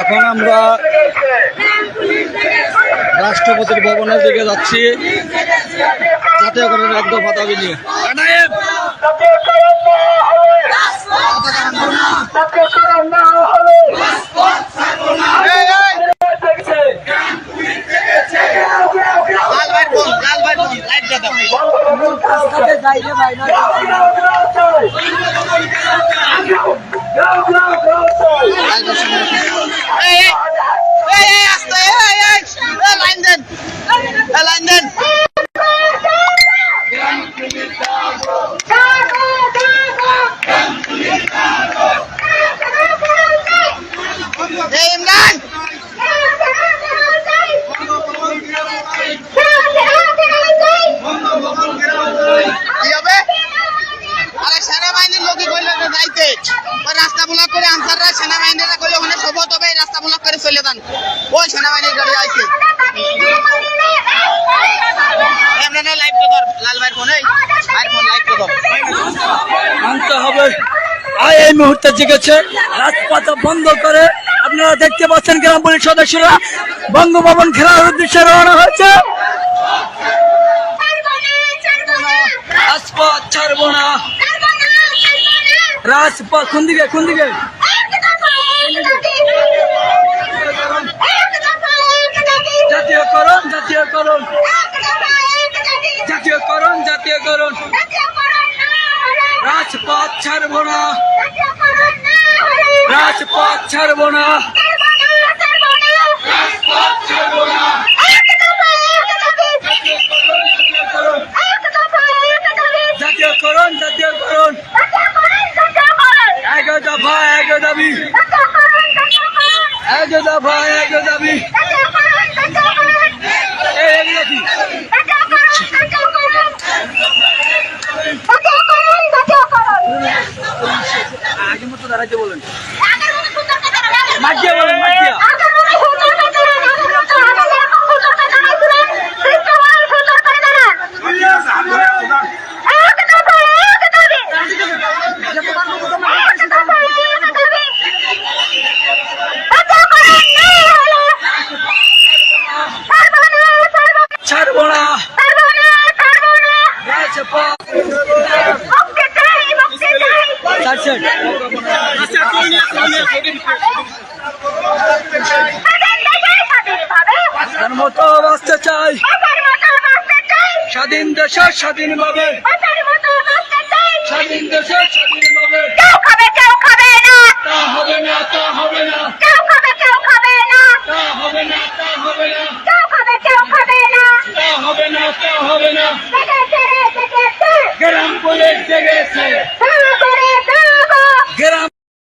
এখন আমরা রাষ্ট্রপতির ভবনের দিকে যাচ্ছি জাতীয়করণের এক দফা দাবি নিয়ে। রাস্তা ব্লক করে আনসাররা সেনাবাহিনীরা কইলে ওখানে শপথ হবে রাস্তা ব্লক করে চলে যান। ওই সেনাবাহিনীর গাড়ি আইছে আমরা না লাইভ কর লাল ভাইয়ের ফোনে আইফোন লাইভ কর আনতে হবে। এই মুহূর্তে জেগেছে রাজপথ বন্ধ করে আপনারা দেখতে পাচ্ছেন গ্রাম পুলিশ সদস্যরা বঙ্গভবন ঘেরার উদ্দেশ্যে রওনা হয়েছে। রাজপথ ছাড়বো না। রাজপথ কোন দিকে কোন দিকে? জাতীয়করণ জাতীয়করণ জাতীয়করণ জাতীয়করণ। রাজপথ ছাড়বো না। রাজপথ ছাড়বো না। জাতীয়করণ জাতীয়করণ। এক দফা এক দাবি। এক দফা এক দাবি। আগে মতো দাঁড়াইতে বলেন। মাটিয়া বলেন মাটিয়া। ছাড়বো না। মতো বাঁচতে চাই স্বাধীন দেশে স্বাধীন ভাবে। স্বাধীন দেশে স্বাধীন ভাবে। তা হবে না তা হবে না। তা হবে না তা হবে না। তা হবে না। গ্রাম পুলিশ জেগেছে। গ্রাম